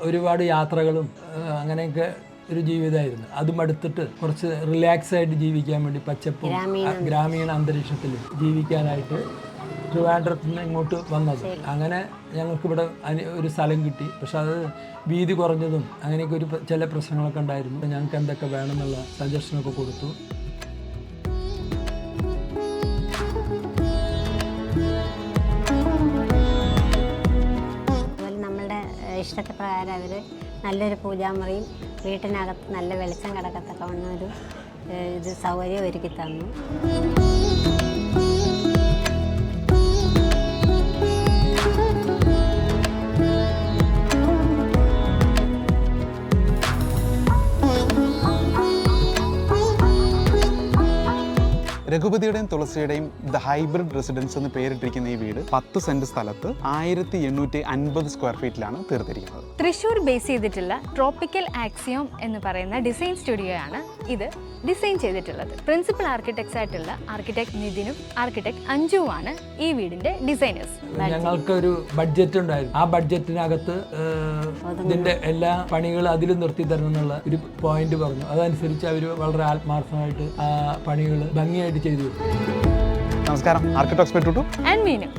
ഒരുപാട് യാത്രകളും അങ്ങനെയൊക്കെ ഒരു ജീവിതമായിരുന്നു. അതും അടുത്തിട്ട് കുറച്ച് റിലാക്സ് ആയിട്ട് ജീവിക്കാൻ വേണ്ടി പച്ചപ്പും ഗ്രാമീണ അന്തരീക്ഷത്തിൽ ജീവിക്കാനായിട്ട് ട്രിവാൻഡ്രത്തിൽ നിന്ന് ഇങ്ങോട്ട് വന്നത്. അങ്ങനെ ഞങ്ങൾക്കിവിടെ ഒരു സ്ഥലം കിട്ടി. പക്ഷെ അത് വീതി കുറഞ്ഞതും അങ്ങനെയൊക്കെ ചില പ്രശ്നങ്ങളൊക്കെ ഉണ്ടായിരുന്നു. ഞങ്ങൾക്ക് എന്തൊക്കെ വേണമെന്നുള്ള സജഷനൊക്കെ കൊടുത്തു. നമ്മളുടെ ഇഷ്ടത്തെ പ്രകാരം അവർ നല്ലൊരു പൂജാമുറിയും വീട്ടിനകത്ത് നല്ല വെളിച്ചം കിടക്കത്തൊക്കെ വന്നൊരു ഇത് സൗകര്യം ഒരുക്കി തന്നു. രഘുപതിയുടെയും തുളസിയുടെയും ദ ഹൈബ്രിഡ് റെസിഡൻസ് എന്ന് പേരിട്ടിരിക്കുന്ന ഈ വീട് 10 സെന്റ് സ്ഥലത്ത് 1850 സ്ക്വയർ ഫീറ്റിലാണ് തീർത്തിരിക്കുന്നത്. തൃശ്ശൂർ ബേസ് ചെയ്തിട്ടുള്ള ട്രോപ്പിക്കൽ ആക്സിയോം എന്ന് പറയുന്ന ഡിസൈൻ സ്റ്റുഡിയോ ആണ് ഇത് ഡിസൈൻ ചെയ്തിട്ടുള്ളത്. പ്രിൻസിപ്പൽ ആർക്കിടെക്ട്സ് ആയിട്ടുള്ള ആർക്കിടെക്ട് നിതിനും ആർക്കിടെക്ട് അഞ്ജുവാണ് ഈ വീടിന്റെ ഡിസൈനേഴ്സ്. ഞങ്ങൾക്ക് ഒരു ബഡ്ജറ്റ് ഉണ്ടായിരുന്നു. ആ ബഡ്ജറ്റിനകത്ത് ഇതിന്റെ എല്ലാ പണികളും അതിൽ നിർത്തി തരണം എന്നുള്ള ഒരു പോയിന്റ് പറഞ്ഞു. അതനുസരിച്ച് അവർ വളരെ ആത്മാർത്ഥമായിട്ട് ആ പണികൾ ഭംഗിയായിട്ട് ചെയ്തു. നമസ്കാരം, ആർക്കിടെക്ട്സ് പെട്ടുട്ടു ആൻഡ് മീനു.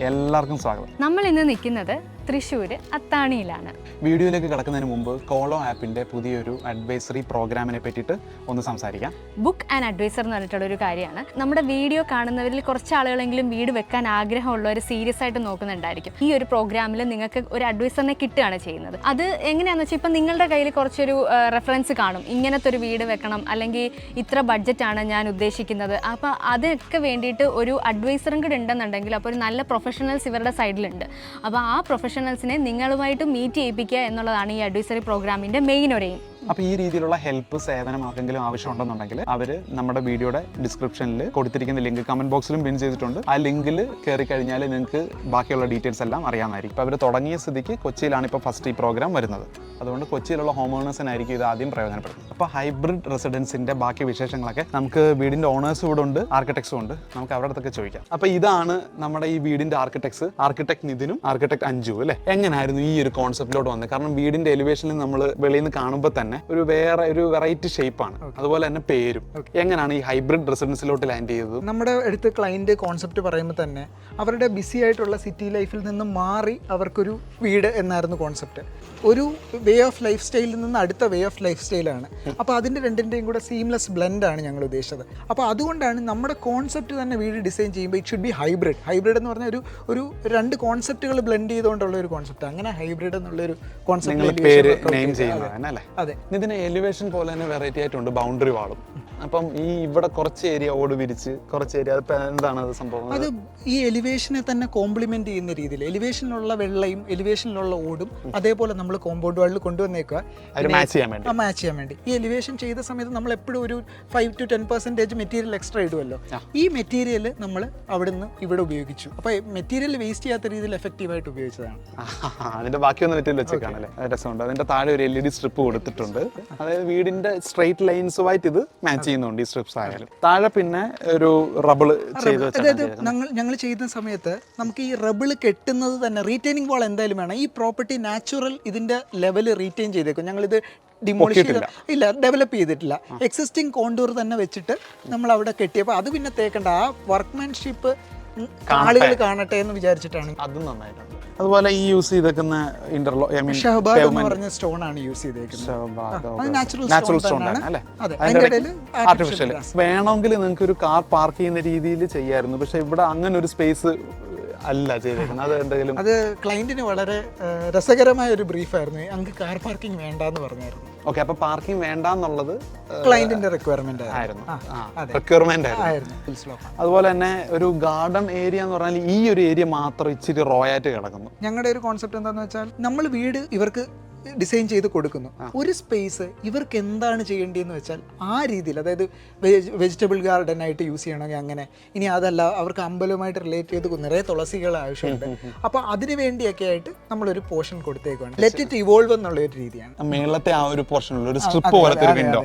എല്ലാവർക്കും സ്വാഗതം. നമ്മൾ ഇന്ന് നിൽക്കുന്നത് തൃശ്ശൂർ അത്താണിയിലാണ്. വീഡിയോയിലേക്ക് കടക്കുന്നതിന് മുമ്പ് കോളോ ആപ്പിന്റെ പുതിയൊരു അഡ്വൈസറി പ്രോഗ്രാമിനെ പറ്റിയിട്ട് ഒന്ന് സംസാരിക്കാം. ബുക്ക് ആൻഡ് അഡ്വൈസർ എന്ന് പറഞ്ഞിട്ടുള്ള ഒരു കാര്യമാണ്. നമ്മുടെ വീഡിയോ കാണുന്നവരിൽ കുറച്ച് ആളുകളെങ്കിലും വീട് വെക്കാൻ ആഗ്രഹമുള്ളവർ സീരിയസ് ആയിട്ട് നോക്കുന്നുണ്ടായിരിക്കും. ഈ ഒരു പ്രോഗ്രാമിൽ നിങ്ങൾക്ക് ഒരു അഡ്വൈസറിനെ കിട്ടുകയാണ് ചെയ്യുന്നത്. അത് എങ്ങനെയാണെന്ന് വെച്ചാൽ ഇപ്പം നിങ്ങളുടെ കയ്യിൽ കുറച്ചൊരു റെഫറൻസ് കാണും, ഇങ്ങനത്തെ ഒരു വീട് വെക്കണം അല്ലെങ്കിൽ ഇത്ര ബഡ്ജറ്റാണ് ഞാൻ ഉദ്ദേശിക്കുന്നത്. അപ്പോൾ അതൊക്കെ വേണ്ടിയിട്ട് ഒരു അഡ്വൈസറും കൂടെ ഉണ്ടെന്നുണ്ടെങ്കിൽ അപ്പോൾ ഒരു നല്ല പ്രൊഫഷണൽസ് ഇവരുടെ സൈഡിലുണ്ട്. അപ്പോൾ ആ പ്രൊഫഷണൽസിനെ നിങ്ങളുമായിട്ട് മീറ്റ് ചെയ്യിപ്പിക്കുക എന്നുള്ളതാണ് ഈ അഡ്വൈസറി പ്രോഗ്രാമിൻ്റെ മെയിൻ ഒരു എയിം. അപ്പോൾ ഈ രീതിയിലുള്ള ഹെൽപ്പ് സേവനം ആർക്കെങ്കിലും ആവശ്യമുണ്ടെന്നുണ്ടെങ്കിൽ അവർ നമ്മുടെ വീഡിയോയുടെ ഡിസ്ക്രിപ്ഷനിൽ കൊടുത്തിരിക്കുന്ന ലിങ്ക് കമന്റ് ബോക്സിലും പിൻ ചെയ്തിട്ടുണ്ട്. ആ ലിങ്കിൽ കയറി കഴിഞ്ഞാൽ നിങ്ങൾക്ക് ബാക്കിയുള്ള ഡീറ്റെയിൽസ് എല്ലാം അറിയാമായിരിക്കും. ഇപ്പോൾ അവർ തുടങ്ങിയ സ്ഥിതിക്ക് കൊച്ചിയിലാണ് ഇപ്പോൾ ഫസ്റ്റ് ഈ പ്രോഗ്രാം വരുന്നത്. അതുകൊണ്ട് കൊച്ചിയിലുള്ള ഹോം ഓണേഴ്സിനായിരിക്കും ഇത് ആദ്യം പ്രയോജനപ്പെടുന്നത്. അപ്പോൾ ഹൈബ്രിഡ് റെസിഡൻസിന്റെ ബാക്കി വിശേഷങ്ങളൊക്കെ നമുക്ക് വീടിന്റെ ഓണേഴ്സും ഇവിടെ ഉണ്ട്, ആർക്കിടെക്ട്സും ഉണ്ട്. നമുക്ക് അവരുടെ അടുത്തൊക്കെ ചോദിക്കാം. അപ്പോൾ ഇതാണ് നമ്മുടെ ഈ വീടിന്റെ ആർക്കിടെക്ട്സ്, ആർക്കിടെക്ട് നിതിനും ആർക്കിടെക്ട് അഞ്ജു അല്ലേ. എങ്ങനെയായിരുന്നു ഈ ഒരു കോൺസെപ്റ്റിലോട്ട് വന്നത്? കാരണം വീടിന്റെ എലിവേഷനിൽ നമ്മൾ വെളിയിൽ നിന്ന് കാണുമ്പോൾ തന്നെ ഒരു വെറൈറ്റി ഷേപ്പാണ്, അതുപോലെ തന്നെ പേരും. എങ്ങനെയാണ് ഈ ഹൈബ്രിഡ് റെസിഡൻസിലോട്ട് ലാൻഡ് ചെയ്തത്? നമ്മുടെ അടുത്ത് ക്ലയന്റ് കോൺസെപ്റ്റ് പറയുമ്പോൾ തന്നെ അവരുടെ ബിസി ആയിട്ടുള്ള സിറ്റി ലൈഫിൽ നിന്ന് മാറി അവർക്കൊരു വീട് എന്നായിരുന്നു കോൺസെപ്റ്റ്. ഒരു വേ ഓഫ് ലൈഫ് സ്റ്റൈലിൽ നിന്ന് അടുത്ത വേ ഓഫ് ലൈഫ് സ്റ്റൈലാണ്. അപ്പോൾ അതിൻ്റെ രണ്ടിൻ്റെയും കൂടെ സീംലെസ് ബ്ലെൻഡാണ് ഞങ്ങൾ ഉദ്ദേശിച്ചത്. അപ്പോൾ അതുകൊണ്ടാണ് നമ്മുടെ കോൺസെപ്റ്റ് തന്നെ വീട് ഡിസൈൻ ചെയ്യുമ്പോൾ it should be hybrid. Hybrid എന്ന് പറഞ്ഞാൽ ഒരു രണ്ട് കോൺസെപ്റ്റുകൾ ബ്ലെൻഡ് ചെയ്തുകൊണ്ടുള്ള ഒരു കോൺസെപ്റ്റ്. അങ്ങനെ ഹൈബ്രിഡ് എന്നുള്ളൊരു കോൺസെപ്റ്റ്. അതെ, ഇതിന് എലിവേഷൻ പോലെ തന്നെ വെറൈറ്റി ആയിട്ടുണ്ട് ബൗണ്ടറി വാളും. അപ്പം ഈ ഇവിടെ കുറച്ച് ഏരിയ ഓട് വിരിച്ച് കുറച്ച് ഏരിയ, എന്താണ് അത് സംഭവം? അത് ഈ എലിവേഷനെ തന്നെ കോംപ്ലിമെന്റ് ചെയ്യുന്ന രീതിയിൽ എലിവേഷനിലുള്ള വെള്ളയും എലിവേഷനിലുള്ള ഓടും അതേപോലെ നമ്മൾ കോമ്പൗണ്ട് വാളിൽ കൊണ്ടുവന്നേക്കുക മാച്ച് ചെയ്യാൻ വേണ്ടി. ഈ എലിവേഷൻ ചെയ്ത സമയത്ത് നമ്മൾ എപ്പോഴും ഒരു 5 to 10% മെറ്റീരിയൽ എക്സ്ട്രാ ഇടുമല്ലോ. ഈ മെറ്റീരിയൽ നമ്മൾ അവിടുന്ന് ഇവിടെ ഉപയോഗിച്ചു. അപ്പൊ മെറ്റീരിയൽ വേസ്റ്റ് ചെയ്യാത്ത രീതിയിൽ എഫക്റ്റീവായിട്ട് ഉപയോഗിച്ചതാണ്. അതിന്റെ ബാക്കിയൊന്നും മെറ്റീരിയൽ വെച്ചേക്കാണല്ലേ, രസമുണ്ട്. അതിന്റെ താഴെ ഒരു LED സ്ട്രിപ്പ് കൊടുത്തിട്ടുണ്ട്. അതായത് വീടിന്റെ സ്ട്രൈറ്റ് ലൈൻസുമായിട്ട് ഇത് മാച്ച് ചെയ്യുന്നുണ്ട് ഈ സ്ട്രിപ്സ് ആയാലും. താഴെ പിന്നെ ഒരു റബിള് ചെയ്ത്, അതായത് ഞങ്ങൾ ചെയ്യുന്ന സമയത്ത് നമുക്ക് ഈ റബിള് കെട്ടുന്നത് തന്നെ റീറ്റെയിനിങ് വാൾ എന്തായാലും വേണം. ഈ പ്രോപ്പർട്ടി നാച്ചുറൽ ഇതിന്റെ ലെവൽ റീറ്റെയിൻ ചെയ്തേക്കും. ഞങ്ങളിത് ഡിമോളിഷ് ഇല്ല, ഡെവലപ്പ് ചെയ്തിട്ടില്ല. എക്സിസ്റ്റിംഗ് കോണ്ടൂർ തന്നെ വെച്ചിട്ട് നമ്മൾ അവിടെ കെട്ടിയപ്പോൾ അത് പിന്നെ തേക്കണ്ട. ആ വർക്ക്മാൻഷിപ്പ് ആളുകൾ കാണട്ടെ എന്ന് വിചാരിച്ചിട്ടാണ്. അതും നന്നായിട്ടുണ്ട്. അതുപോലെ ഈ യൂസ് ചെയ്തേക്കുന്ന ഷഹബാഗ് എന്ന് പറഞ്ഞ സ്റ്റോൺ ആണ് യൂസ് ചെയ്തേക്കുന്നത്. നാച്ചുറൽ സ്റ്റോൺ ആണ് അല്ലേ, ആർട്ടിഫിഷ്യൽ. വേണമെങ്കിൽ നിങ്ങൾക്ക് ഒരു കാർ പാർക്ക് ചെയ്യുന്ന രീതിയിൽ ചെയ്യായിരുന്നു. പക്ഷെ ഇവിടെ അങ്ങനെ ഒരു സ്പേസ് അല്ല ചെയ്തേക്കുന്നത്. അത് എന്തെങ്കിലും അത് ക്ലയന്റിന് വളരെ രസകരമായ ഒരു ബ്രീഫായിരുന്നു. അങ്ങ് കാർ പാർക്കിംഗ് വേണ്ടെന്ന് പറഞ്ഞായിരുന്നു. ഓക്കെ, അപ്പൊ പാർക്കിംഗ് വേണ്ടാന്നുള്ളത് ക്ലയന്റിന്റെ റിക്വയർമെന്റ് ആയിരുന്നു. അതുപോലെ തന്നെ ഒരു ഗാർഡൻ ഏരിയ എന്ന് പറഞ്ഞാൽ ഈ ഒരു ഏരിയ മാത്രം ഇച്ചിരി റോ ആയിട്ട് കിടക്കുന്നു. ഞങ്ങളുടെ ഒരു കോൺസെപ്റ്റ് എന്താണെന്ന് വെച്ചാൽ നമ്മൾ വീട് ഇവർക്ക് ഡിസൈൻ ചെയ്ത് കൊടുക്കുന്നു. ഒരു സ്പേസ് ഇവർക്ക് എന്താണ് ചെയ്യേണ്ടതെന്ന് വെച്ചാൽ ആ രീതിയിൽ, അതായത് വെജിറ്റബിൾ ഗാർഡൻ ആയിട്ട് യൂസ് ചെയ്യണമെങ്കിൽ അങ്ങനെ, ഇനി അതല്ല അവർക്ക് അമ്പലവുമായിട്ട് റിലേറ്റ് ചെയ്ത് നിറയെ തുളസികൾ ആവശ്യമുണ്ട്. അപ്പോൾ അതിന് വേണ്ടിയൊക്കെ ആയിട്ട് നമ്മളൊരു പോർഷൻ കൊടുത്തേക്കാണ്. ലെറ്റ് ഇറ്റ് ഇവോൾവ് എന്നുള്ള ഒരു രീതിയാണ്. മേളത്തെ ആ ഒരു പോർഷനുള്ള ഒരു സ്ട്രിപ്പ് പോലത്തെ ഒരു വിൻഡോ,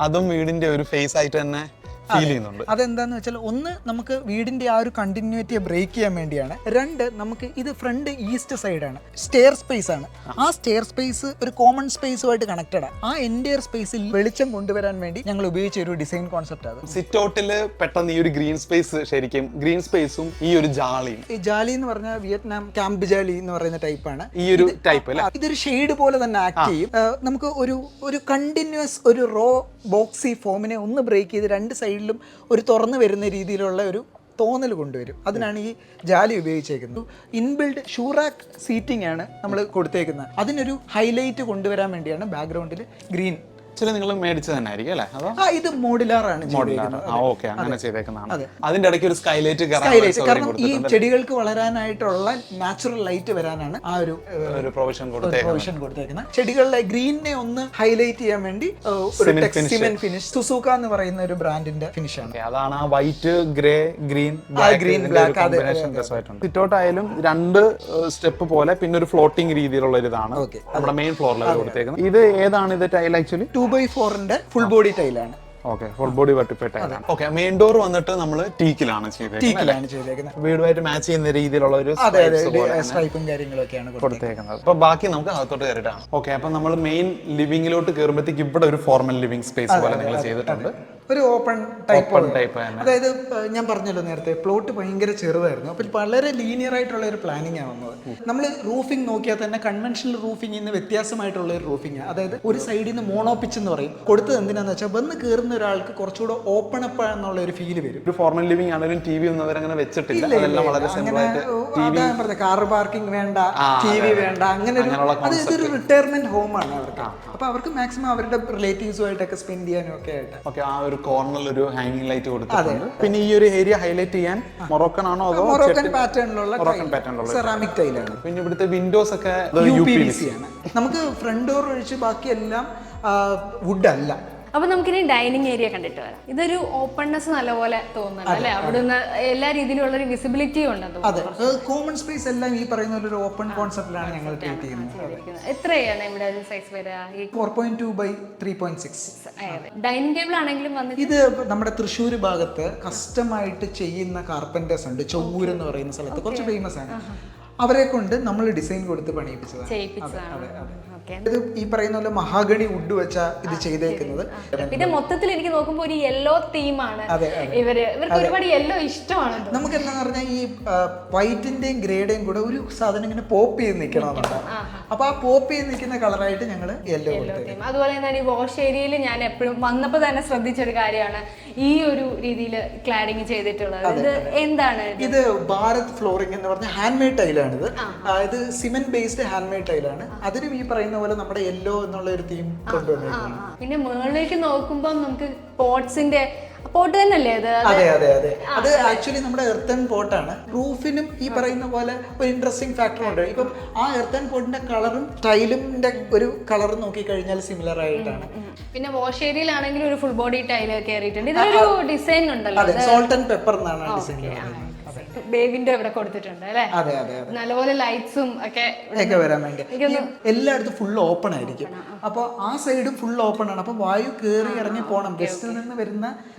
അതും വീടിന്റെ ഒരു ഫേസ് ആയിട്ട് തന്നെ ഫീൽ ചെയ്യുന്നുണ്ട്. അതെന്താന്ന് വെച്ചാൽ ഒന്ന് നമുക്ക് വീടിന്റെ ആ ഒരു കണ്ടിന്യൂറ്റിയെ ബ്രേക്ക് ചെയ്യാൻ വേണ്ടിയാണ്. രണ്ട് നമുക്ക് ഇത് ഫ്രണ്ട് ഈസ്റ്റ് സൈഡാണ്, സ്റ്റെയർ സ്പേസ് ആണ്. ആ സ്റ്റെയർ സ്പേസ് ഒരു കോമൺ സ്പേസുമായിട്ട് കണക്റ്റഡ് ആണ്. ആ എൻറ്റയർ സ്പേസിൽ വെളിച്ചം കൊണ്ടുവരാൻ വേണ്ടി ഞങ്ങൾ ഉപയോഗിച്ച ഒരു ഡിസൈൻ കോൺസെപ്റ്റ് ആണ്. സിറ്റ് ഔട്ടില് പെട്ടെന്ന് ഈ ഒരു ഗ്രീൻ സ്പേസ്, ശരിക്കും ഗ്രീൻ സ്പേസും ഈ ഒരു ജാളിയും, ഈ ജാലി എന്ന് പറഞ്ഞാൽ വിയറ്റ്നാം ക്യാമ്പ് ജാലി എന്ന് പറയുന്ന ടൈപ്പാണ്. ഈ ഒരു ടൈപ്പ് അല്ലേ, ഇതൊരു ഷെയ്ഡ് പോലെ തന്നെ ആക്ട് ചെയ്യും. നമുക്ക് ഒരു കണ്ടിന്യൂസ് ഒരു റോ ബോക്സി ഫോമിനെ ഒന്ന് ബ്രേക്ക് ചെയ്ത് രണ്ട് സൈഡിലും ഒരു തുറന്നു വരുന്ന രീതിയിലുള്ള ഒരു തോന്നൽ കൊണ്ടുവരും. അതിനാണ് ഈ ജാലി ഉപയോഗിച്ചേക്കുന്നത്. ഇൻബിൽഡ് ഷൂറാക്ക് സീറ്റിംഗ് ആണ് നമ്മൾ കൊടുത്തേക്കുന്നത്. അതിനൊരു ഹൈലൈറ്റ് കൊണ്ടുവരാൻ വേണ്ടിയാണ് ബാക്ക്ഗ്രൗണ്ടിൽ ഗ്രീൻ. നിങ്ങൾ മേടിച്ചത് തന്നെ ആയിരിക്കും അല്ലേ? ഇത് മോഡുലാറാണ്. അങ്ങനെ ചെയ്തേക്കുന്നതാണ്. അതിന്റെ ഇടയ്ക്ക് ഒരു സ്കൈലൈറ്റ്, കാരണം ഈ ചെടികൾക്ക് വളരാനായിട്ടുള്ള നാച്ചുറൽ ലൈറ്റ് വരാനാണ് ആ ഒരു പ്രൊവിഷൻ കൊടുത്തേക്കുന്നത്. ചെടികളിലെ ഗ്രീനിനെ ഒന്ന് ഹൈലൈറ്റ് ചെയ്യാൻ വേണ്ടി സിമെന്റ് ഫിനിഷ് സുസൂക്ക എന്ന് പറയുന്ന ഒരു ബ്രാൻഡിന്റെ ഫിനിഷ് ആണ്. അതാണ് ആ white, grey, green, black. Sit out ആയാലും രണ്ട് സ്റ്റെപ്പ് പോലെ പിന്നെ ഒരു ഫ്ലോട്ടിംഗ് രീതിയിലുള്ള ഒരു ഇതാണ് നമ്മുടെ മെയിൻ ഫ്ലോറിൽ കൊടുത്തേക്കുന്നത്. ഇത് ഏതാണ് ഇത് tile? Actually 2x4 full body ടൈലാണ്. ഫുൾ ബോഡി വെട്ടിപ്പെട്ട മെയിൻ ഡോർ വന്നിട്ട് നമ്മൾ ടീക്കിലാണ് ചെയ്തേക്കുന്നത്. വീടുമായിട്ട് മാച്ച് ചെയ്യുന്ന രീതിയിലുള്ള ഒരു സ്ട്രൈപ്പും കാര്യങ്ങളൊക്കെയാണ് കൊടുത്തേക്കുന്നത്. അപ്പൊ ബാക്കി നമുക്ക് അകത്തോട്ട് കയറിയിട്ടാണ്. ഓക്കെ, അപ്പൊ നമ്മൾ മെയിൻ ലിവിംഗിലോട്ട് കയറുമ്പോഴത്തേക്ക് ഇവിടെ ഒരു ഫോർമൽ ലിവിംഗ് സ്പേസ് പോലെ നിങ്ങൾ ചെയ്തിട്ടുണ്ട്. ഒരു ഓപ്പൺ ടൈപ്പ്. അതായത് ഞാൻ പറഞ്ഞല്ലോ നേരത്തെ, പ്ലോട്ട് ഭയങ്കര ചെറുതായിരുന്നു. അപ്പോൾ വളരെ ലീനിയർ ആയിട്ടുള്ള ഒരു പ്ലാനിങ് ആണ് വന്നത്. നമ്മൾ റൂഫിംഗ് നോക്കിയാൽ തന്നെ കൺവെൻഷണൽ റൂഫിംഗിൽ നിന്ന് വ്യത്യാസമായിട്ടുള്ള ഒരു റൂഫിംഗ്. അതായത് ഒരു സൈഡിൽ നിന്ന് മോണോ പിച്ച് എന്ന് പറയും. കൊടുത്തത് എന്തിനാന്ന് വെച്ചാൽ വന്ന് കയറുന്ന ഒരാൾക്ക് കുറച്ചുകൂടെ ഓപ്പൺ അപ്പ് എന്നുള്ള ഒരു ഫീല് വരും. ഒരു ഫോർമൽ ലിവിംഗ് ആണെങ്കിലും ടി വി ഒന്നും അവരങ്ങനെ വെച്ചിട്ടില്ല. കാർ പാർക്കിംഗ് വേണ്ട, ടി വി വേണ്ട, അങ്ങനെ ഒരു റിട്ടയർമെന്റ് ഹോമാണ് അവർക്ക്. അപ്പൊ അവർക്ക് മാക്സിമം അവരുടെ റിലേറ്റീവ്സുമായിട്ടൊക്കെ സ്പെൻഡ് ചെയ്യാനും ഒക്കെ ആയിട്ട് ആ ഒരു കോർണറിൽ ഒരു ഹാങ്ങിങ് ലൈറ്റ് കൊടുത്തിട്ടുണ്ട്. പിന്നെ ഈ ഒരു ഏരിയ ഹൈലൈറ്റ് ചെയ്യാൻ മൊറോക്കൻ ആണോ അതോ മൊറോക്കൻ പാറ്റേണിലുള്ള സെറാമിക് ടൈലാണ്. പിന്നെ ഇവിടുത്തെ വിൻഡോസ് ഒക്കെ UPVC ആണ്. നമുക്ക് ഫ്രണ്ട് ഡോർ ഒഴിച്ച് ബാക്കിയെല്ലാം വുഡ് അല്ല. അപ്പൊ നമുക്കിനി ഡൈനിങ് ഏരിയ കണ്ടിട്ട് വരാം. ഇതൊരു ഓപ്പൺനെസ് നല്ലപോലെ തോന്നുന്നുണ്ട് അല്ലെ? അവിടുന്ന് എല്ലാ രീതിയിലുള്ള ഒരു വിസിബിലിറ്റി ഉണ്ടെന്ന്. അതെ, കോമൺ സ്പേസ് എല്ലാം ഈ പറയുന്ന ഒരു ഓപ്പൺ കോൺസെപ്റ്റിലാണ് ഞങ്ങൾ ട്രീറ്റ് ചെയ്യുന്നത്. എത്രയാണ് ഇവിടെ സൈസ് വരിക? 4.2 by 3.6. ഡൈനിങ് ടേബിൾ ആണെങ്കിലും വന്നിട്ട് ഇത് നമ്മുടെ തൃശ്ശൂർ ഭാഗത്ത് കസ്റ്റമായിട്ട് ചെയ്യുന്ന കാർപ്പന്റേഴ്സ് ഉണ്ട്. ചൊവ്വൂർ എന്ന് പറയുന്ന സ്ഥലത്ത് കുറച്ച് ഫേമസ് ആണ്. അവരെ കൊണ്ട് നമ്മൾ ഡിസൈൻ കൊടുത്ത് പണിയിപ്പിച്ചതാണ്. ഇത് ഈ പറയുന്ന പോലെ മഹാഗണി വുഡ് വെച്ചാ ഇത് ചെയ്തേക്കുന്നത്. പിന്നെ മൊത്തത്തിൽ എനിക്ക് നോക്കുമ്പോൾ ഒരു യെല്ലോ തീമാണ്. ഇവർക്ക് ഒരുപാട് യെല്ലോ ഇഷ്ടമാണ്. നമുക്ക് എന്താന്ന് പറഞ്ഞാൽ ഈ വൈറ്റിന്റെയും ഗ്രേയുടെയും കൂടെ ഒരു സാധനം ഇങ്ങനെ പോപ്പ് ചെയ്ത് നിൽക്കണമെന്നുണ്ട്. അപ്പൊ ആ പോപ്പ് ചെയ്ത് നിൽക്കുന്ന കളറായിട്ട് ഞങ്ങൾ യെല്ലോ കൊടുത്തു. അതുപോലെ തന്നെ ഈ വാഷ് ഏരിയയിൽ ഞാൻ എപ്പോഴും വന്നപ്പോൾ തന്നെ ശ്രദ്ധിച്ചൊരു കാര്യമാണ് ഈ ഒരു രീതിയിൽ ക്ലാഡിങ് ചെയ്തിട്ടുള്ളത്. ഇത് എന്താണ്? ഇത് ഭാരത് ഫ്ലോറിംഗ് എന്ന് പറഞ്ഞ ഹാൻഡ് മെയ്ഡ് ടൈലാണിത്. ഇത് സിമെന്റ് ബേസ്ഡ് ഹാൻഡ് മെയ്ഡ് ടൈലാണ്. അതിനും ഈ പറയുന്ന പോലെ നമ്മുടെ യെല്ലോ എന്നുള്ള ഒരു തീം കൊണ്ടുവന്നിരിക്കുന്നു. പിന്നെ മുകളിലേക്ക് നോക്കുമ്പോൾ നമുക്ക് പോട്ട്സിന്റെ പോട്ട് തന്നെയല്ലേ അത്? അതെ അതെ അതെ, അത് ആക്ച്വലി നമ്മുടെ എർത്തൺ പോട്ടാണ്. റൂഫിനും ഈ പറയുന്ന പോലെ ഒരു ഇൻട്രസ്റ്റിംഗ് ഫാക്ടർ ഉണ്ട്. ഇപ്പം ആ എർത്തൺ പോട്ടിന്റെ കളറും ടൈലിന്റെ ഒരു കളറും നോക്കിക്കഴിഞ്ഞാൽ സിമിലർ ആയിട്ടാണ്. പിന്നെ വാഷ് ഏരിയയിലാണെങ്കിൽ ഒരു ഫുൾ ബോഡി ടൈൽ കയറിയിട്ടുണ്ട്. ഇതൊരു ഡിസൈൻ ഉണ്ടല്ലോ, സോൾട്ട് ആൻഡ് പെപ്പർ എന്നാണ് ഡിസൈൻ. ബേവിന്റെ ഇവിടെ കൊടുത്തിട്ടുണ്ട് അല്ലേ? അതെ അതെ, നല്ലപോലെ ലൈറ്റ്സും ഒക്കെ വരാൻ വേണ്ടി. എല്ലായിടത്തും ഫുൾ ഓപ്പൺ ആയിരിക്കും. അപ്പോൾ ആ സൈഡും ഫുൾ ഓപ്പൺ ആണ്. അപ്പോൾ വായു കയറി ഇറങ്ങി പോകണം. വെസ്റ്റിൽ നിന്ന് വരുന്ന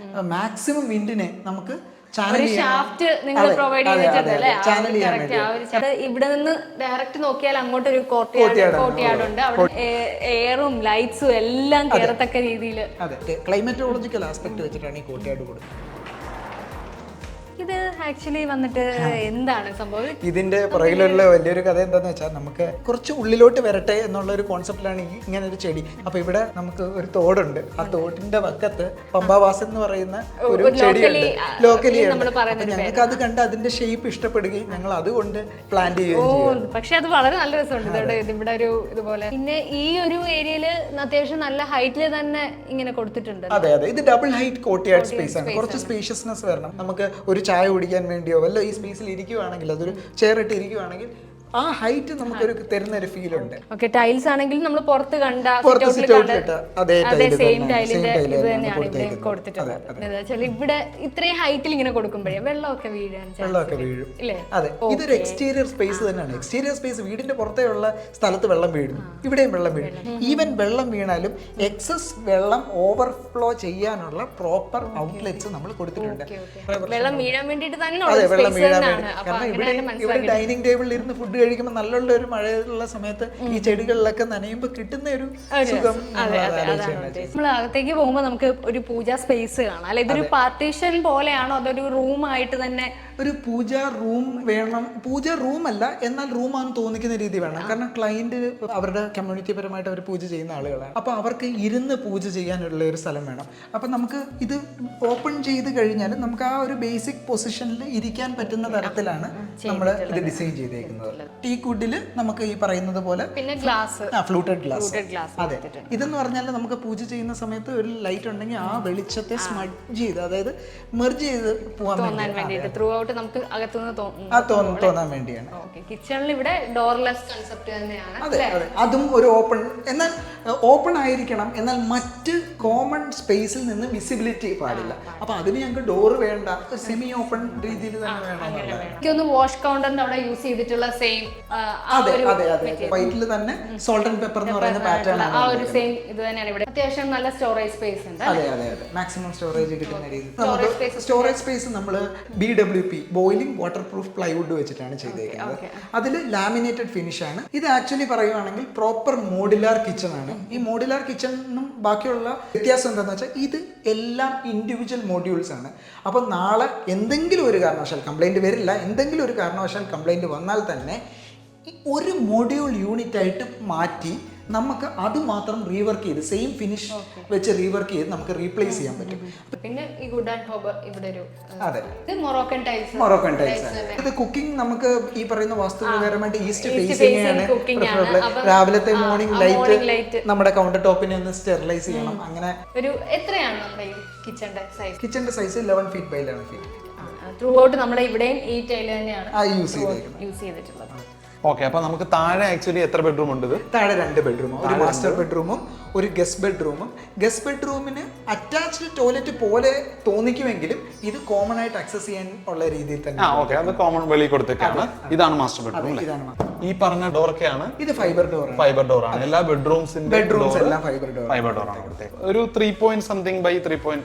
മാക്സിമം വിൻഡിനെ നമുക്ക് ഇവിടെ നിന്ന് ഡയറക്റ്റ് നോക്കിയാൽ അങ്ങോട്ട് ഒരു കോർട്ട്യാർഡ് ഉണ്ട്. അവിടെ എയറും ലൈറ്റ്സും എല്ലാം കയറത്തക്ക രീതിയിൽ. അതെ, ക്ലൈമറ്റോളജിക്കൽ ആസ്പെക്ട് വെച്ചിട്ടാണ് ഈ കോർട്ട്യാർഡ് കൊടുക്കുന്നത്. ഇത് ആക്ച്വലി വന്നിട്ട് എന്താണ് സംഭവം? ഇതിന്റെ പുറകിലുള്ള വലിയൊരു കഥ എന്താന്ന് വെച്ചാൽ, നമുക്ക് കുറച്ച് ഉള്ളിലോട്ട് വരട്ടെ എന്നുള്ള ഒരു കോൺസെപ്റ്റിലാണ് ഇങ്ങനെ ഒരു ചെടി. അപ്പൊ ഇവിടെ നമുക്ക് ഒരു തോടുണ്ട്. ആ തോട്ടിന്റെ വക്കത്ത് പമ്പാവാസം എന്ന് പറയുന്ന ഒരു ചെടിയുണ്ട്, ലോക്കലി. ഞങ്ങൾക്ക് അത് കണ്ട് അതിന്റെ ഷേപ്പ് ഇഷ്ടപ്പെടുകയും ഞങ്ങൾ അതുകൊണ്ട് പ്ലാൻ ചെയ്യുകയും. പക്ഷെ അത് വളരെ നല്ല രസമുണ്ട് ഇവിടെ ഒരു ഇതുപോലെ. പിന്നെ ഈ ഒരു ഏരിയയില് അത്യാവശ്യം നല്ല ഹൈറ്റിൽ തന്നെ ഇങ്ങനെ കൊടുത്തിട്ടുണ്ട്. അതെ അതെ, ഇത് ഡബിൾ ഹൈറ്റ് കോർട്ട്യാർഡ് സ്പേസ് ആണ്. കുറച്ച് സ്പേഷ്യസ്നെസ് വരണം. നമുക്ക് ഒരു ചായ കുടിക്കാൻ വേണ്ടിയോ വല്ല ഈ സ്പേസിൽ ഇരിക്കുവാണെങ്കിൽ, അതൊരു ചെയർ ഇട്ട് ഇരിക്കുവാണെങ്കിൽ ആ ഹൈറ്റ് നമുക്കൊരു തരുന്ന ഒരു ഫീൽ ഉണ്ട്. ഓക്കെ, ടൈൽസ് ആണെങ്കിലും നമ്മൾ പുറത്ത് കണ്ട അതേ സെയിം ടൈലിന്റെ ഇത് തന്നെയാണ് ഇവിടെ കൊടുത്തിട്ടുള്ളത്. ഇവിടെ ഇത്രയും ഹൈറ്റിൽ ഇങ്ങനെ കൊടുക്കുമ്പോഴേ വെള്ളമൊക്കെ വീഴാൻ വീഴും. അതെ, ഇതൊരു എക്സ്റ്റീരിയർ സ്പേസ് തന്നെയാണ്. എക്സ്റ്റീരിയർ സ്പേസ് വീടിന്റെ പുറത്തേയുള്ള സ്ഥലത്ത് വെള്ളം വീഴും, ഇവിടെയും വെള്ളം വീഴും. ഈവൻ വെള്ളം വീണാലും എക്സസ് വെള്ളം ഓവർഫ്ലോ ചെയ്യാനുള്ള പ്രോപ്പർ ഔട്ട്ലെറ്റ്സ് നമ്മൾ കൊടുത്തിട്ടുണ്ട്. വെള്ളം വീഴാൻ വേണ്ടിയിട്ട് തന്നെ അതെ, വെള്ളം വീഴാൻ വേണ്ടി. കാരണം ഇവിടെ ഡൈനിങ് ടേബിളിൽ ഇരുന്ന് ഫുഡ് കഴിക്കുമ്പോൾ നല്ല ഒരു മഴയുള്ള സമയത്ത് ഈ ചെടികളിലൊക്കെ നനയുമ്പോൾ കിട്ടുന്ന ഒരു സുഖം നമ്മൾ അകത്തേക്ക് പോകുമ്പോൾ നമുക്ക് ഒരു പൂജാ സ്പേസ് കാണാം അല്ലെ? ഇതൊരു പാർട്ടീഷൻ പോലെയാണോ അതൊരു റൂം ആയിട്ട് തന്നെ? ഒരു പൂജ റൂം വേണം. പൂജ റൂം അല്ല, എന്നാൽ റൂമാണെന്ന് തോന്നിക്കുന്ന രീതി വേണം. കാരണം ക്ലയന്റ് അവരുടെ കമ്മ്യൂണിറ്റി പരമായിട്ട് അവർ പൂജ ചെയ്യുന്ന ആളുകളാണ്. അപ്പൊ അവർക്ക് ഇരുന്ന് പൂജ ചെയ്യാനുള്ള ഒരു സ്ഥലം വേണം. അപ്പൊ നമുക്ക് ഇത് ഓപ്പൺ ചെയ്ത് കഴിഞ്ഞാൽ നമുക്ക് ആ ഒരു ബേസിക് പൊസിഷനിൽ ഇരിക്കാൻ പറ്റുന്ന തരത്തിലാണ് നമ്മൾ ഇത് ഡിസൈൻ ചെയ്തേക്കുന്നത്. ടീ കുഡിൽ നമുക്ക് ഈ പറയുന്നത് പോലെ പിന്നെ ഗ്ലാസ്, ഫ്ലൂട്ടഡ് ഗ്ലാസ്. അതെ, ഇതെന്ന് പറഞ്ഞാൽ നമുക്ക് പൂജ ചെയ്യുന്ന സമയത്ത് ഒരു ലൈറ്റ് ഉണ്ടെങ്കിൽ ആ വെളിച്ചത്തെ സ്മഡ്ജ് ചെയ്ത്, അതായത് മെർജ് ചെയ്ത് പോകാൻ വേണ്ടി ത്രൂ ഔട്ട് നമുക്ക് അകത്തുനിന്ന് തോന്നാൻ വേണ്ടിയാണ്. കിച്ചണിൽ ഇവിടെ ഡോർലെസ് കൺസെപ്റ്റ് തന്നെയാണ്. അതെ അതെ, അതും ഒരു ഓപ്പൺ, എന്നാൽ ഓപ്പൺ ആയിരിക്കണം, എന്നാൽ മറ്റ് കോമൺ സ്പേസിൽ നിന്ന് വിസിബിലിറ്റി പാടില്ല. അപ്പൊ അതിന് ഞങ്ങൾക്ക് ഡോർ വേണ്ട, സെമി ഓപ്പൺ രീതിയിൽ തന്നെ വേണം. എനിക്കൊന്ന് വാഷ് കൗണ്ടറിന്റെ അവിടെ യൂസ് ചെയ്തിട്ടുള്ള സെയിം അതെ അതെ അതെ, വൈറ്റിൽ തന്നെ സോൾട്ട് ആൻഡ് പെപ്പർ എന്ന് പറയുന്ന പാറ്റേൺ ആ ഒരു സെയിം ഇത് തന്നെയാണ് ഇവിടെ. അത്യാവശ്യം നല്ല സ്റ്റോറേജ് സ്പേസ് ഉണ്ട്. അതെ അതെ അതെ, മാക്സിമം സ്റ്റോറേജ് കിട്ടുന്ന രീതിയിൽ നമുക്ക് സ്റ്റോറേജ് സ്പേസ് നമ്മൾ BWP boiling water proof plywood വെച്ചിട്ടാണ് ചെയ്തേക്കുന്നത്. അതിൽ ലാമിനേറ്റഡ് ഫിനിഷ് ആണ്. ഇത് ആക്ച്വലി പറയുവാണെങ്കിൽ പ്രോപ്പർ മോഡുലാർ കിച്ചൺ ആണ്. ഈ മോഡുലാർ കിച്ചണും ബാക്കിയുള്ള വ്യത്യാസം എന്താണെന്ന് വെച്ചാൽ ഇത് എല്ലാം ഇൻഡിവിജ്വൽ മോഡ്യൂൾസ് ആണ്. അപ്പം നാളെ എന്തെങ്കിലും ഒരു കാരണവശാൽ കംപ്ലൈൻറ്റ് വരില്ല, എന്തെങ്കിലും ഒരു കാരണവശാൽ കംപ്ലൈൻറ്റ് വന്നാൽ തന്നെ ഒരു മോഡ്യൂൾ യൂണിറ്റ് ആയിട്ട് മാറ്റി നമുക്ക് അത് മാത്രം റീവർക്ക് ചെയ്ത് സെയിം ഫിനിഷ് വെച്ച് റീവർക്ക് ചെയ്ത് നമുക്ക് റീപ്ലേസ് ചെയ്യാൻ പറ്റും. പിന്നെ ഈ ഗുഡ് ആൻഡ് ഹോബ് ഇവിടെ ഒരു അതെ മൊറോക്കൻ ടൈൽസ് ഇത് കുക്കിംഗ് നമുക്ക് ഈ പറയുന്ന വാസ്തുപ്രകാരമായിട്ട് ഈസ്റ്റ് ഫേസിംഗ് ആണ് പ്രിഫറബിൾ. രാവിലത്തെ മോർണിംഗ് ലൈറ്റ് നമ്മുടെ കൗണ്ടർ ടോപ്പിനെ ഒന്ന് സ്റ്റെറിലൈസ് ചെയ്യണം. അങ്ങനെ ഒരു എത്രയാണ് നമ്മുടെ ഈ കിച്ചന്റെ size 11 feet by 11 feet. Throughout നമ്മുടെ ഇവിടെയും ഈ ടൈൽ തന്നെയാണ് യൂസ് ചെയ്തിട്ടുള്ളത്. ഓക്കെ, അപ്പൊ നമുക്ക് താഴെ ആക്ച്വലി എത്ര ബെഡ്റൂം ഉണ്ട്? താഴെ 2 ബെഡ്റൂമും ഒരു മാസ്റ്റർ ബെഡ്റൂമും ഒരു ഗസ്റ്റ് ബെഡ്റൂമും. ഗസ്റ്റ് ബെഡ്റൂമിന് അറ്റാച്ച്ഡ് ടോയ്ലറ്റ് പോലെ തോന്നിക്കുമെങ്കിലും ഇത് കോമൺ ആയിട്ട് ആക്സസ് ചെയ്യാൻ ഉള്ള രീതിയിൽ തന്നെ. അത് കോമൺ വെളിയിൽ കൊടുത്തേക്കാണ്. ഇതാണ് മാസ്റ്റർ ബെഡ്റൂം. ഈ പറഞ്ഞ ഡോറൊക്കെയാണ് ഇത് ഫൈബർ ഡോർ ആണ്. എല്ലാ ബെഡ്റൂംസ് എല്ലാം ഫൈബർ ഡോർ ആണ് കൊടുത്തേക്കുന്നത്. ഒരു 3.something by 3.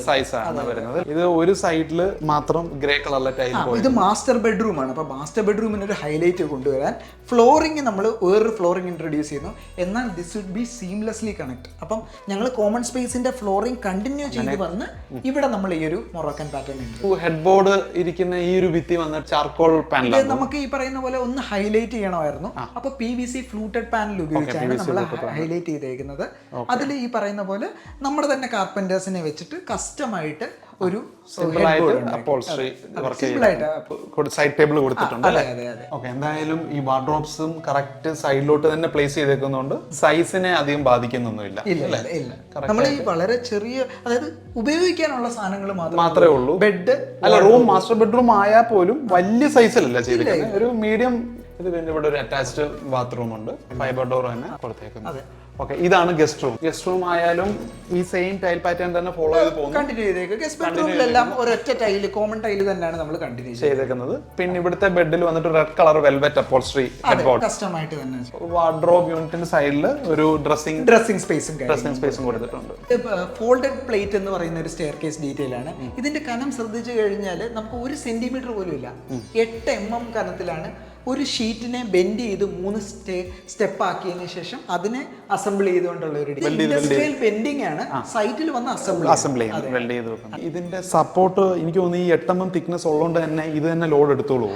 സൈസ് ആണ് വരുന്നത്. ഇത് ഒരു സൈഡിൽ മാത്രം ഗ്രേ കളറിലെ ടൈൽ. ഇത് മാസ്റ്റർ ബെഡ്റൂം ആണ്. അപ്പൊ മാസ്റ്റർ ബെഡ്റൂമിന് ഒരു ഹൈലൈറ്റ് കൊണ്ടുവരാൻ ഫ്ലോറിംഗ് നമ്മൾ വേറൊരു ഫ്ലോറിംഗ് ഇൻട്രൊഡ്യൂസ് ചെയ്യുന്നു. എന്നാൽ this would be seamlessly connect. അപ്പം ഞങ്ങൾ കോമൺ സ്പേസിന്റെ ഫ്ലോറിംഗ് കണ്ടിന്യൂ ചെയ്ത് വന്ന് ഇവിടെ നമ്മൾ ഈ ഒരു മൊറോക്കൻ പാറ്റേൺ ഉണ്ട്. ഹെഡ് ബോർഡ് ഇരിക്കുന്ന ഈ ഒരു ഭിത്തി വന്ന ചാർക്കോൾ പാനൽ നമുക്ക് ഈ പറയുന്ന പോലെ ഒന്ന് ഹൈലൈറ്റ് ചെയ്യണമായിരുന്നു. അപ്പൊ PVC ഫ്ലൂട്ടഡ് പാനൽ ഉപയോഗിച്ചാണ് നമ്മൾ ഹൈലൈറ്റ് ചെയ്തേക്കുന്നത്. അതിൽ ഈ പറയുന്ന പോലെ നമ്മുടെ തന്നെ കാർപ്പന്റേഴ്സിനെ വെച്ചിട്ട് കസ്റ്റമായിട്ട് ഒരു സൈഡ് ടേബിൾ കൊടുത്തിട്ടുണ്ട്. എന്തായാലും ഈ വാർഡ്രോബ്സും കറക്റ്റ് സൈഡിലോട്ട് തന്നെ പ്ലേസ് ചെയ്തേക്കുന്നതുകൊണ്ട് സൈസിനെ അധികം ബാധിക്കുന്നൊന്നുമില്ല. നമ്മൾ ഈ വളരെ ചെറിയ, അതായത് ഉപയോഗിക്കാനുള്ള സാധനങ്ങൾ മാത്രമേ ഉള്ളൂ. ബെഡ് അല്ല, റൂം മാസ്റ്റർ ബെഡ്റൂം ആയാൽ പോലും വലിയ സൈസിലല്ല ചെയ്തിരിക്കുന്നത്, ഒരു മീഡിയം. ഇത് പിന്നെ ഇവിടെ ഒരു അറ്റാച്ച്ഡ് ബാത്റൂം ഉണ്ട്, ഫൈബർ ഡോർ തന്നെ കൊടുത്തേക്കുന്നത്. ഓക്കെ, ഇതാണ് ഗസ്റ്റ് റൂം. ഗസ്റ്റ് റൂം ആയാലും ഈ സെയിം ടൈൽ പാറ്റേൺ തന്നെ ഫോളോ ചെയ്ത് പോകുന്നു. കണ്ടിന്യൂ ചെയ്തേക്കും. ഗസ്റ്റ് ബെഡ്റൂമിലെല്ലാം ഒരൊറ്റ ടൈല്, കോമൺ ടൈല് തന്നെയാണ് നമ്മൾ കണ്ടിന്യൂ ചെയ്തേക്കുന്നത്. പിന്നെ ഇവിടുത്തെ ബെഡിൽ വന്നിട്ട് red colour velvet upholstery headboard കസ്റ്റമായിട്ട് തന്നെ. വാർഡ്രോബ് യൂണിറ്റിന്റെ സൈഡിൽ ഒരു ഡ്രസ്സിംഗ് സ്പേസും കൊടുത്തിട്ടുണ്ട്. ഫോൾഡഡ് പ്ലേറ്റ് എന്ന് പറയുന്ന ഒരു സ്റ്റെയർ കേസ് ഡീറ്റെയിൽ ആണ്. ഇതിന്റെ കനം ശ്രദ്ധിച്ചു കഴിഞ്ഞാൽ നമുക്ക് 1 സെന്റിമീറ്റർ പോലും ഇല്ല. 8 mm കനത്തിലാണ് ഒരു ഷീറ്റിനെ ബെൻഡ് ചെയ്ത് 3 സ്റ്റെപ്പ് ആക്കിയതിനു ശേഷം അതിനെ അസംബിൾ ചെയ്തുകൊണ്ടുള്ള ഒരു ഇൻഡസ്ട്രിയൽ ബെൻഡിങ് ആണ്. സൈറ്റിൽ വന്ന് അസംബിൾ ഇതിന്റെ സപ്പോർട്ട് എനിക്ക് തോന്നുന്നു ഈ 8 mm തിക്നെസ് ഉള്ളതുകൊണ്ട് തന്നെ ഇത് തന്നെ ലോഡ് എടുത്തോളൂ.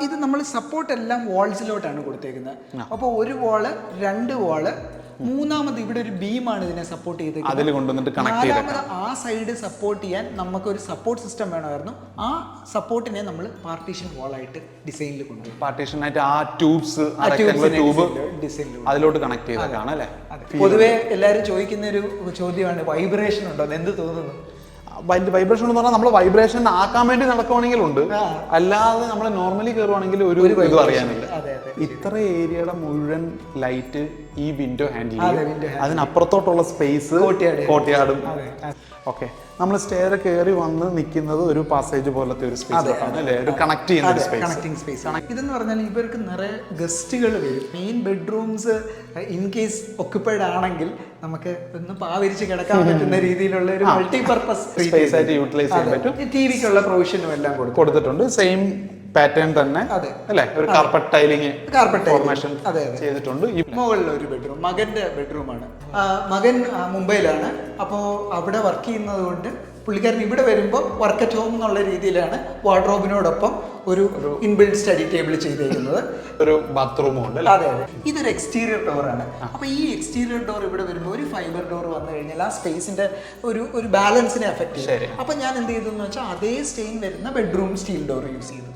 ഇത് നമ്മൾ സപ്പോർട്ട് എല്ലാം വാൾസിലോട്ടാണ് കൊടുത്തേക്കുന്നത്. അപ്പോൾ ഒരു വാള്, 2 വാള്, മൂന്നാമത് ഇവിടെ ഒരു ബീമാണ് ഇതിനെ സപ്പോർട്ട് ചെയ്തേക്കുന്നത്. നാലാമത് ആ സൈഡ് സപ്പോർട്ട് ചെയ്യാൻ നമുക്കൊരു സപ്പോർട്ട് സിസ്റ്റം വേണമായിരുന്നു. ആ സപ്പോർട്ടിനെ നമ്മൾ പാർട്ടീഷൻ വാളായിട്ട് ഡിസൈനിൽ കൊണ്ടുപോയി. പാർട്ടീഷനായിട്ട് ആ ട്യൂബ്സ് ട്യൂബ് അതിലോട്ട് കണക്ട് ചെയ്തേക്കാണ് അല്ലേ? പൊതുവെ എല്ലാവരും ചോദിക്കുന്ന ഒരു ചോദ്യമാണ്, വൈബ്രേഷൻ ഉണ്ടോ? എന്ത് തോന്നുന്നു? വൈബ്രേഷൻ എന്ന് പറഞ്ഞാൽ നമ്മൾ വൈബ്രേഷൻ ആക്കാൻ വേണ്ടി നടക്കുവാണെങ്കിൽ ഉണ്ട്, അല്ലാതെ നമ്മൾ നോർമലി കയറുവാണെങ്കിൽ ഒരു ഇത് അറിയാനില്ല. ഇത്ര ഏരിയയുടെ മുഴുവൻ ലൈറ്റ് ഈ വിൻഡോ ഹാൻഡിൽ ചെയ്യും. അതിനപ്പുറത്തോട്ടുള്ള സ്പേസ് കോർട്ട്യാർഡും. ഓക്കെ, നമ്മൾ സ്റ്റെയർ കയറി വന്ന് നിൽക്കുന്നത് ഒരു പാസേജ് പോലത്തെ ഒരു സ്പേസ് അല്ലേ, ഒരു കണക്ട് ചെയ്യുന്ന ഒരു സ്പേസ്. Connecting space. ഇതെന്ന് പറഞ്ഞാൽ ഇവർക്ക് നിറയെ ഗസ്റ്റുകൾ വരും. Main bedrooms in case occupied ആണെങ്കിൽ നമുക്ക് ഒന്ന് പാവരിച്ച് കിടക്കാൻ പറ്റുന്ന രീതിയിലുള്ള ഒരു മൾട്ടിപർപ്പസ് സ്പേസ് ആയിട്ട് യൂട്ടിലൈസ് ചെയ്യാൻ പറ്റും. ടിവിക്കുള്ള പ്രൊവിഷനും എല്ലാം കൊടുത്തിട്ടുണ്ട്. സെയിം പാറ്റേൺ തന്നെ അല്ലേ, ഒരു കാർപ്പറ്റ് ടൈലിംഗ് ഫോർമേഷൻ ചെയ്തിട്ടുണ്ട്. മുകളിലെ ഒരു ബെഡ്റൂം മകന്റെ ബെഡ്റൂമാണ്. മകൻ മുംബൈയിലാണ്. അപ്പോൾ അവിടെ വർക്ക് ചെയ്യുന്നത് കൊണ്ട് പുള്ളിക്കാരൻ ഇവിടെ വരുമ്പോൾ വർക്ക് അറ്റ് ഹോം എന്നുള്ള രീതിയിലാണ് വാർഡ്രോബിനോടൊപ്പം ഒരു ഇൻബിൽഡ് സ്റ്റഡി ടേബിൾ ചെയ്തേക്കുന്നത്. ഒരു ബാത്റൂമും ഉണ്ട്. അതെ അതെ. ഇതൊരു എക്സ്റ്റീരിയർ ഡോറാണ്. അപ്പോൾ ഈ എക്സ്റ്റീരിയർ ഡോർ ഇവിടെ വരുമ്പോൾ ഒരു ഫൈബർ ഡോർ വന്നു കഴിഞ്ഞാൽ ആ സ്പേസിന്റെ ഒരു ബാലൻസിനെ എഫക്ട് ചെയ്യും. അപ്പോൾ ഞാൻ എന്ത് ചെയ്തു എന്ന് വെച്ചാൽ അതേ സ്റ്റെയിൻ വരുന്ന ബെഡ്റൂം സ്റ്റീൽ ഡോർ യൂസ് ചെയ്തു.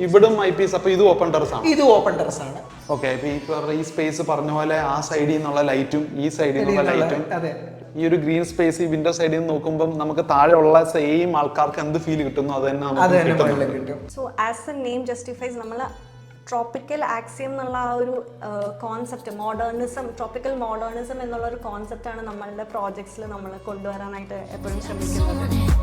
ഇവിടും ഐപീസ്. അപ്പോൾ ഇത് ഓപ്പൺ ടെറസ് ആണ്. ഇത് ഓപ്പൺ ടെറസ് ആണ്. ഓക്കെ, ഇപ്പൊ ഈ സ്പേസ് പറഞ്ഞ പോലെ ആ സൈഡിൽ നിന്നുള്ള ലൈറ്റും ഈ സൈഡിൽ നിന്നുള്ള ലൈറ്റും, ഈ ഒരു ഗ്രീൻ സ്പേസ് ഈ വിൻഡോ സൈഡിൽ നിന്ന് നോക്കുമ്പോൾ നമുക്ക് താഴെയുള്ള സെയിം ആൾക്കാർക്ക് എന്ത് ഫീൽ കിട്ടുന്നു അത് തന്നെ നമുക്ക് കിട്ടും. So as the name justifies, നമ്മൾ ട്രോപ്പിക്കൽ ആക്സിയം എന്നുള്ള ആ ഒരു കോൺസെപ്റ്റ്, മോഡേണിസം, ട്രോപ്പിക്കൽ മോഡേണിസം എന്നുള്ള ഒരു കോൺസെപ്റ്റാണ് നമ്മളുടെ പ്രോജക്ട്സിൽ നമ്മൾ കൊണ്ടുവരാനായിട്ട് എപ്പോഴും ശ്രമിക്കുന്നത്.